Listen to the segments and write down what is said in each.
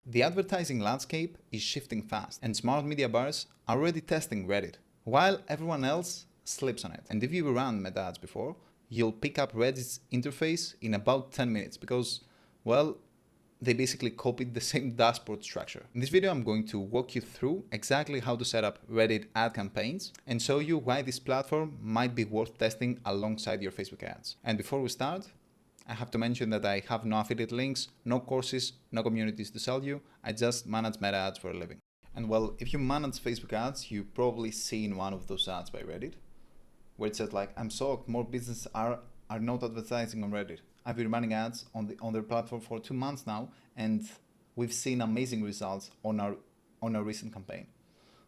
The advertising landscape is shifting fast, and smart media buyers are already testing Reddit, while everyone else sleeps on it. And if you ran meta ads before, you'll pick up Reddit's interface in about 10 minutes because, well, they basically copied the same dashboard structure. In this video, I'm going to walk you through exactly how to set up Reddit ad campaigns and show you why this platform might be worth testing alongside your Facebook ads. And before we start, I have to mention that I have no affiliate links, no courses, no communities to sell you. I just manage meta ads for a living. And well, if you manage Facebook ads, you've probably seen one of those ads by Reddit, where it says like, I'm shocked more businesses are not advertising on Reddit. I've been running ads on their platform for 2 months now, and we've seen amazing results on our recent campaign.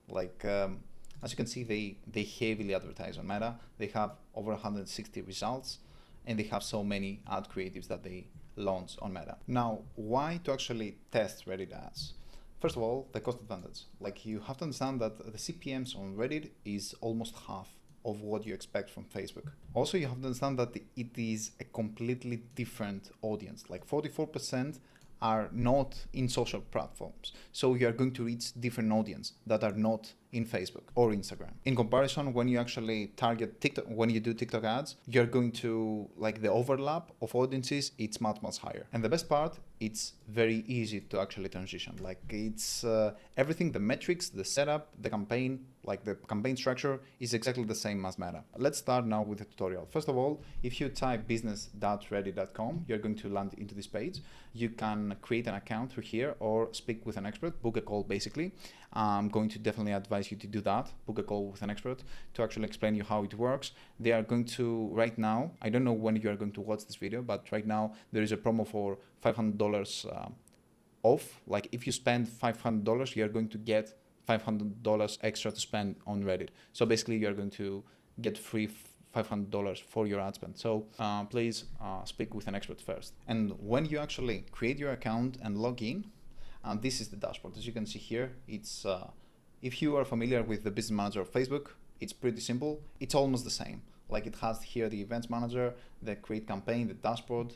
Like, as you can see, they heavily advertise on Meta. They have over 160 results, and they have so many ad creatives that they launch on Meta. Now, why to actually test Reddit ads? First of all, the cost advantage. Like, you have to understand that the CPMs on Reddit is almost half of what you expect from Facebook. Also, you have to understand that it is a completely different audience. Like 44% are not in social platforms. So you are going to reach different audience that are not in Facebook or Instagram. In comparison, when you actually target TikTok, when you do TikTok ads, you're going to, like, the overlap of audiences, it's much higher. And the best part, it's very easy to actually transition. Like, it's everything, the metrics, the setup, the campaign, like the campaign structure is exactly the same as Meta. Let's start now with the tutorial. First of all, if you type business.reddit.com, you're going to land into this page. You can create an account through here or speak with an expert, book a call basically. I'm going to definitely advise you to do that, book a call with an expert to actually explain you how it works. They are going to, right now, I don't know when you are going to watch this video, but right now there is a promo for $500 off. Like, if you spend $500, you're going to get $500 extra to spend on Reddit. So basically you're going to get free $500 for your ad spend. So please speak with an expert first. And when you actually create your account and log in, this is the dashboard. As you can see here, it's if you are familiar with the business manager of Facebook, it's pretty simple. It's almost the same. Like, it has here the events manager, the create campaign, the dashboard.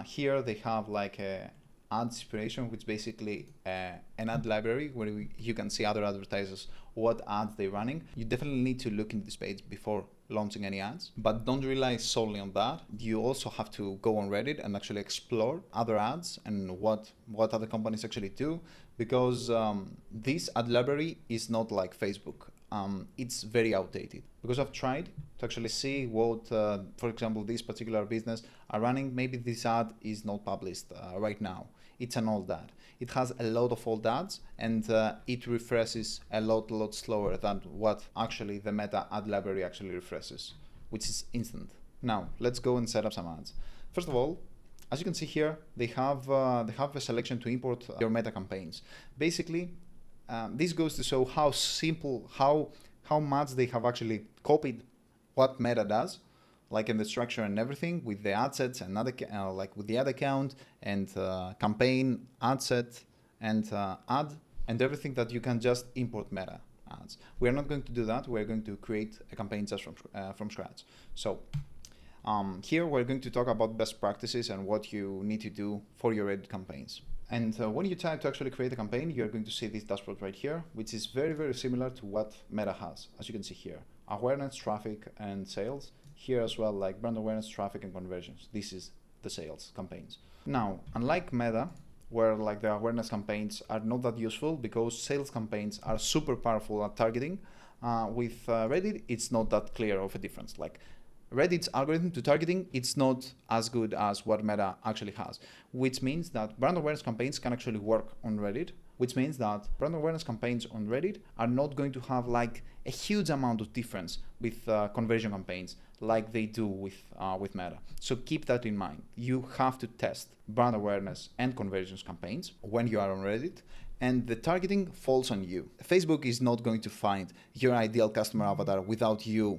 Here they have like a ad inspiration, which is basically an ad library where you can see other advertisers, what ads they're running. You definitely need to look into this page before launching any ads, but don't rely solely on that. You also have to go on Reddit and actually explore other ads and what other companies actually do, because this ad library is not like Facebook. It's very outdated, because I've tried to actually see what, for example, this particular business are running. Maybe this ad is not published right now. It's an old ad. It has a lot of old ads, and it refreshes a lot slower than what actually the Meta ad library actually refreshes, which is instant. Now, let's go and set up some ads. First of all, as you can see here, they have a selection to import your Meta campaigns. Basically, this goes to show how simple, how much they have actually copied what Meta does, like in the structure and everything, with the ad sets and like with the ad account and campaign, ad set, and ad, and everything that you can just import Meta ads. We are not going to do that. We're going to create a campaign just from scratch. So here we're going to talk about best practices and what you need to do for your Reddit campaigns. And when you try to actually create a campaign, you're going to see this dashboard right here, which is very similar to what Meta has. As you can see here, awareness, traffic, and sales. Here as well, like brand awareness, traffic, and conversions. This is the sales campaigns. Now, unlike Meta, where like the awareness campaigns are not that useful because sales campaigns are super powerful at targeting, with Reddit, it's not that clear of a difference. Like, Reddit's algorithm to targeting, it's not as good as what Meta actually has, which means that brand awareness campaigns can actually work on Reddit, which means that brand awareness campaigns on Reddit are not going to have like a huge amount of difference with conversion campaigns like they do with Meta. So keep that in mind. You have to test brand awareness and conversions campaigns when you are on Reddit, and the targeting falls on you. Facebook is not going to find your ideal customer avatar without you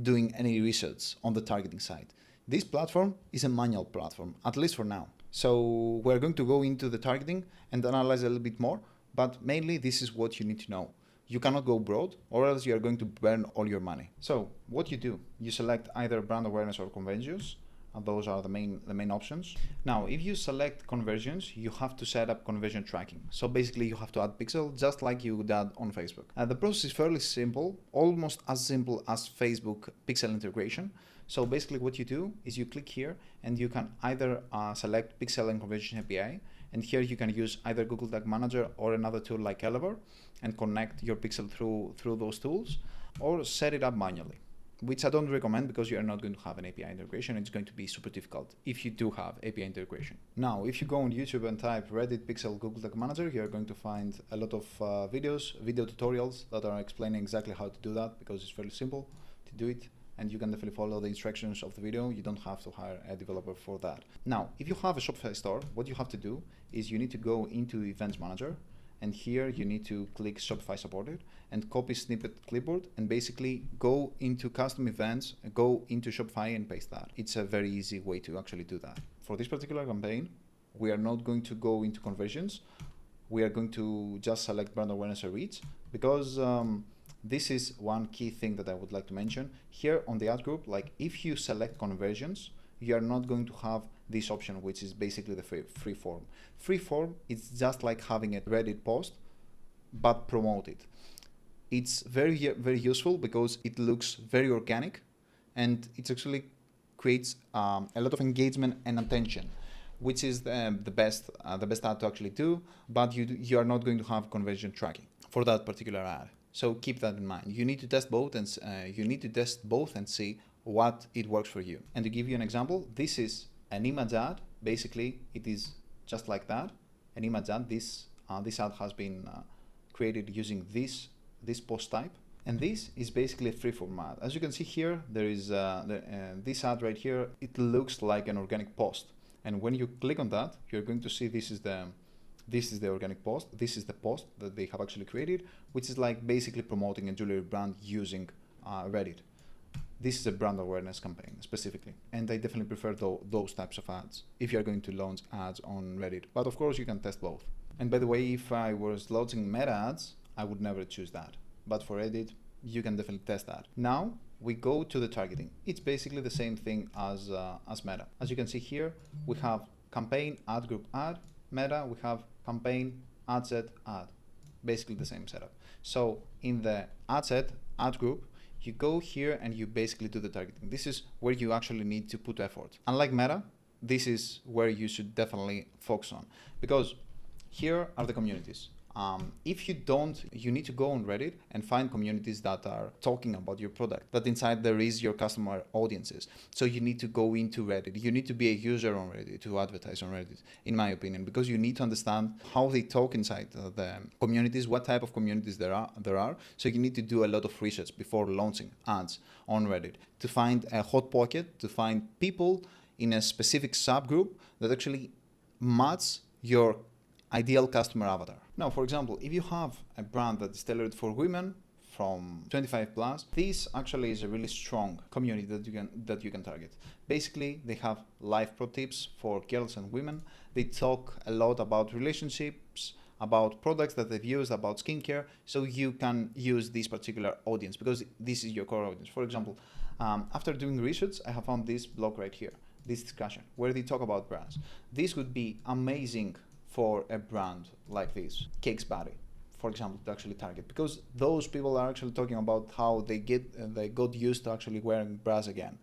doing any research on the targeting side. This platform is a manual platform, at least for now. So we're going to go into the targeting and analyze a little bit more, but mainly this is what you need to know. You cannot go broad, or else you are going to burn all your money. So what you do, you select either brand awareness or conversions, Those are the main options. Now, if you select conversions, you have to set up conversion tracking. So basically you have to add pixel just like you would add on Facebook. The process is fairly simple, almost as simple as Facebook pixel integration. So basically what you do is you click here and you can either select pixel and conversion API, and here you can use either Google Tag Manager or another tool like Elevar and connect your pixel through those tools, or set it up manually, which I don't recommend because you are not going to have an API integration. It's going to be super difficult if you do have API integration. Now, if you go on YouTube and type Reddit Pixel Google Tag Manager, you're going to find a lot of video tutorials that are explaining exactly how to do that, because it's fairly simple to do it. And you can definitely follow the instructions of the video. You don't have to hire a developer for that. Now, if you have a Shopify store, what you have to do is you need to go into Events Manager, and here you need to click Shopify Supported and copy snippet clipboard, and basically go into custom events, go into Shopify and paste that. It's a very easy way to actually do that. For this particular campaign, we are not going to go into conversions. We are going to just select brand awareness or reach, because this is one key thing that I would like to mention. Here on the ad group, like if you select conversions, you are not going to have this option, which is basically the free form. Free form is just like having a Reddit post, but promoted. It's very, very useful because it looks very organic, and it actually creates a lot of engagement and attention, which is the best ad to actually do, but you are not going to have conversion tracking for that particular ad. So keep that in mind. You need to test both and see what it works for you. And to give you an example, this is an image ad. Basically, it is just like that, an image ad. This ad has been created using this post type, and this is basically a freeform ad. As you can see here, there is this ad right here. It looks like an organic post, and when you click on that, you're going to see this is the organic post. This is the post that they have actually created, which is like basically promoting a jewelry brand using Reddit. This is a brand awareness campaign specifically, and I definitely prefer those types of ads if you're going to launch ads on Reddit. But of course, you can test both. And by the way, if I was launching meta ads, I would never choose that. But for Reddit, you can definitely test that. Now we go to the targeting. It's basically the same thing as meta. As you can see here, we have campaign, ad group, ad. Meta, we have campaign, ad set, ad. Basically the same setup. So in the ad set, ad group, you go here and you basically do the targeting. This is where you actually need to put effort. Unlike meta, this is where you should definitely focus on, because here are the communities. If you don't, you need to go on Reddit and find communities that are talking about your product, that inside there is your customer audiences. So you need to go into Reddit. You need to be a user on Reddit to advertise on Reddit, in my opinion, because you need to understand how they talk inside the communities, what type of communities there are. So you need to do a lot of research before launching ads on Reddit to find a hot pocket, to find people in a specific subgroup that actually match your ideal customer avatar. Now, for example, if you have a brand that is tailored for women from 25 plus, this actually is a really strong community that you can target. Basically, they have life pro tips for girls and women. They talk a lot about relationships, about products that they've used, about skincare. So you can use this particular audience because this is your core audience. For example, after doing research, I have found this blog right here, this discussion, where they talk about brands. This would be amazing for a brand like this, Cakes Body, for example, to actually target, because those people are actually talking about how they got used to actually wearing bras again,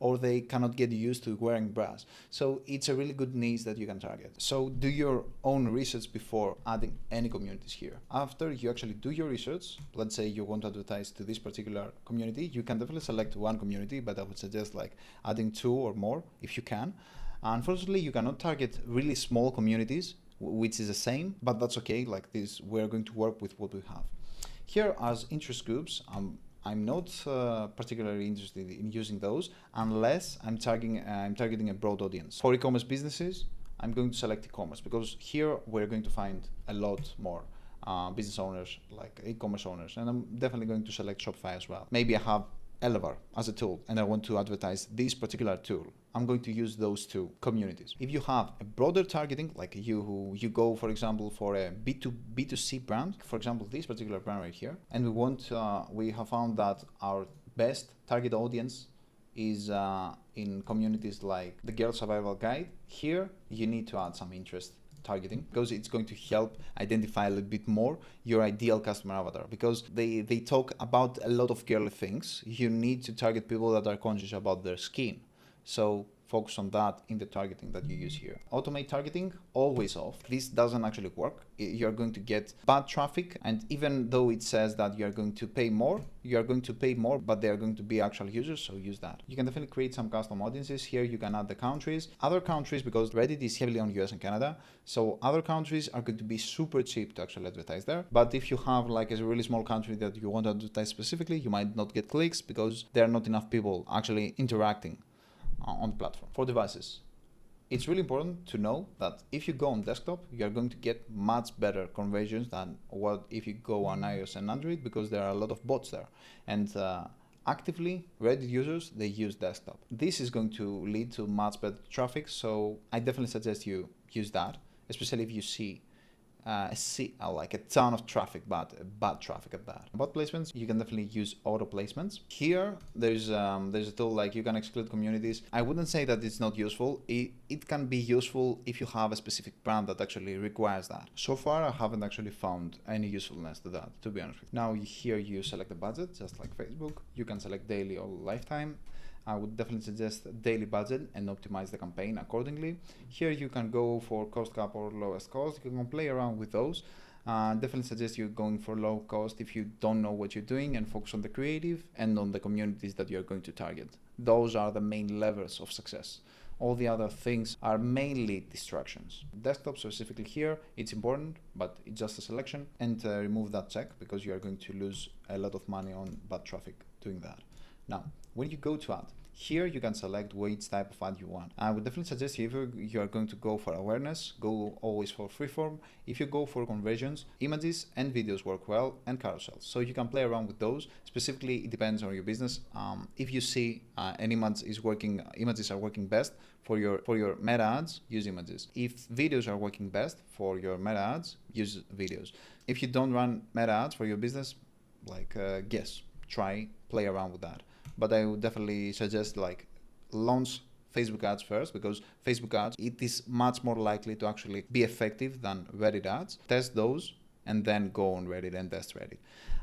or they cannot get used to wearing bras. So it's a really good niche that you can target. So do your own research before adding any communities here. After you actually do your research, let's say you want to advertise to this particular community, you can definitely select one community, but I would suggest like adding 2 or more if you can. Unfortunately, you cannot target really small communities, which is the same, but that's okay. Like this, we're going to work with what we have. Here as interest groups, I'm not particularly interested in using those unless I'm targeting a broad audience. For e-commerce businesses, I'm going to select e-commerce because here we're going to find a lot more business owners, like e-commerce owners, and I'm definitely going to select Shopify as well. Maybe I have Elevar as a tool and I want to advertise this particular tool. I'm going to use those 2 communities. If you have a broader targeting, like you go, for example, for a B2C brand, for example, this particular brand right here, and we have found that our best target audience is in communities like the Girl Survival Guide, here you need to add some interest targeting, because it's going to help identify a little bit more your ideal customer avatar, because they talk about a lot of girly things. You need to target people that are conscious about their skin. So focus on that in the targeting that you use here. Automate targeting, always off. This doesn't actually work. You're going to get bad traffic, and even though it says that you're going to pay more, but they are going to be actual users, so use that. You can definitely create some custom audiences. Here you can add the countries. Other countries, because Reddit is heavily on US and Canada, so other countries are going to be super cheap to actually advertise there. But if you have like a really small country that you want to advertise specifically, you might not get clicks because there are not enough people actually interacting on the platform. For devices, it's really important to know that if you go on desktop, you're going to get much better conversions than what if you go on iOS and Android, because there are a lot of bots there. And actively, Reddit users, they use desktop. This is going to lead to much better traffic, so I definitely suggest you use that, especially if you see like a ton of traffic, but bad traffic at that. Bot placements, you can definitely use auto placements. Here, there's a tool like you can exclude communities. I wouldn't say that it's not useful. It can be useful if you have a specific brand that actually requires that. So far, I haven't actually found any usefulness to that, to be honest with you. Now here you select the budget, just like Facebook. You can select daily or lifetime. I would definitely suggest daily budget and optimize the campaign accordingly. Here you can go for cost cap or lowest cost. You can play around with those. Definitely suggest you going for low cost if you don't know what you're doing, and focus on the creative and on the communities that you're going to target. Those are the main levers of success. All the other things are mainly distractions. Desktop specifically here, it's important, but it's just a selection, and remove that check because you are going to lose a lot of money on bad traffic doing that. Now, when you go to ad, here you can select which type of ad you want. I would definitely suggest if you are going to go for awareness, go always for freeform. If you go for conversions, images and videos work well, and carousels. So you can play around with those. Specifically, it depends on your business. If you see an image is working, images are working best for your meta ads, use images. If videos are working best for your meta ads, use videos. If you don't run meta ads for your business, like play around with that. But I would definitely suggest like launch Facebook ads first, because Facebook ads, it is much more likely to actually be effective than Reddit ads. Test those and then go on Reddit and test Reddit.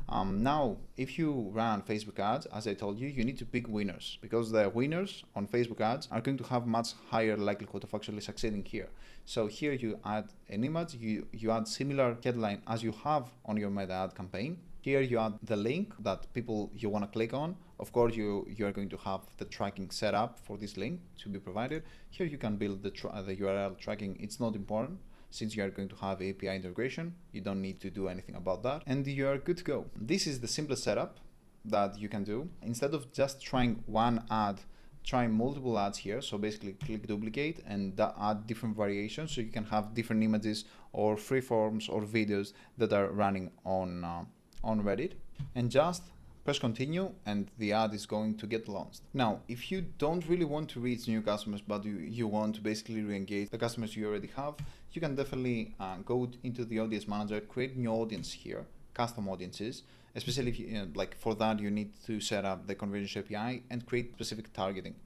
Now, if you run Facebook ads, as I told you, you need to pick winners, because the winners on Facebook ads are going to have much higher likelihood of actually succeeding here. So here you add an image, you add similar headline as you have on your meta ad campaign. Here you add the link that people you want to click on. Of course, you are going to have the tracking set up for this link to be provided. Here you can build the URL tracking. It's not important since you are going to have API integration. You don't need to do anything about that, and you are good to go. This is the simplest setup that you can do. Instead of just trying one ad, try multiple ads here. So basically click duplicate and add different variations, so you can have different images or freeforms or videos that are running on Reddit, and just press continue and the ad is going to get launched. Now, if you don't really want to reach new customers, but you want to basically re-engage the customers you already have, you can definitely go into the audience manager, create new audience here, custom audiences. Especially if you, like for that, you need to set up the conversion API and create specific targeting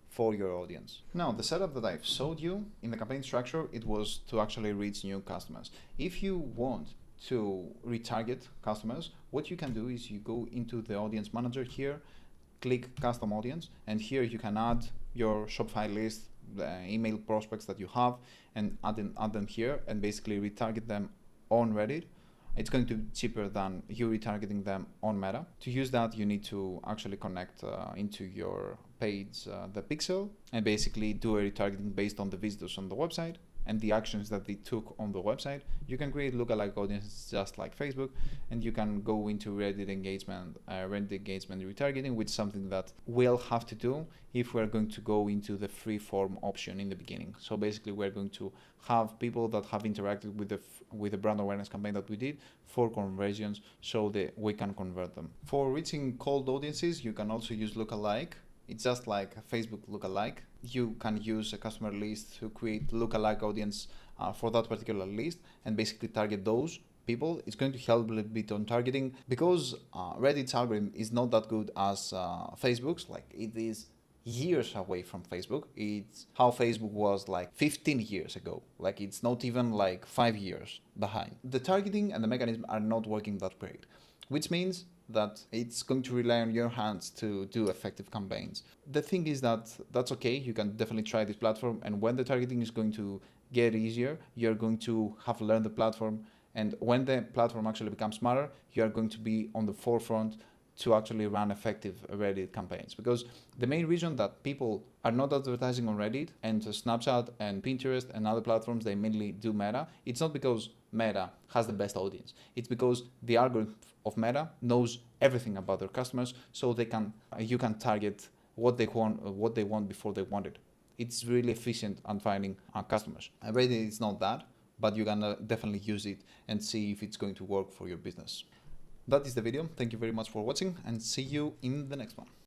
for your audience. Now, the setup that I've showed you in the campaign structure, it was to actually reach new customers. If you want to retarget customers, what you can do is you go into the audience manager here, click custom audience, and here you can add your Shopify list, the email prospects that you have, and add them here and basically retarget them on Reddit. It's going to be cheaper than you retargeting them on Meta. To use that, you need to actually connect into your page the pixel and basically do a retargeting based on the visitors on the website and the actions that they took on the website. You can create lookalike audiences just like Facebook, and you can go into Reddit engagement retargeting, which is something that we'll have to do if we're going to go into the free form option in the beginning. So basically, we're going to have people that have interacted with the brand awareness campaign that we did for conversions, so that we can convert them. For reaching cold audiences, you can also use lookalike. It's just like a Facebook lookalike. You can use a customer list to create lookalike audience for that particular list and basically target those people. It's going to help a little bit on targeting because Reddit's algorithm is not that good as Facebook's. Like it is years away from Facebook. It's how Facebook was like 15 years ago. Like it's not even like 5 years behind. The targeting and the mechanism are not working that great, which means that it's going to rely on your hands to do effective campaigns. The thing is that that's okay. You can definitely try this platform, and when the targeting is going to get easier, you're going to have learned the platform, and when the platform actually becomes smarter, you are going to be on the forefront to actually run effective Reddit campaigns. Because the main reason that people are not advertising on Reddit and Snapchat and Pinterest and other platforms, they mainly do Meta, it's not because Meta has the best audience. It's because the algorithm of Meta knows everything about their customers, so you can target what they want before they want it. It's really efficient on finding customers. Reddit is not that, but you can definitely use it and see if it's going to work for your business. That is the video. Thank you very much for watching, and see you in the next one.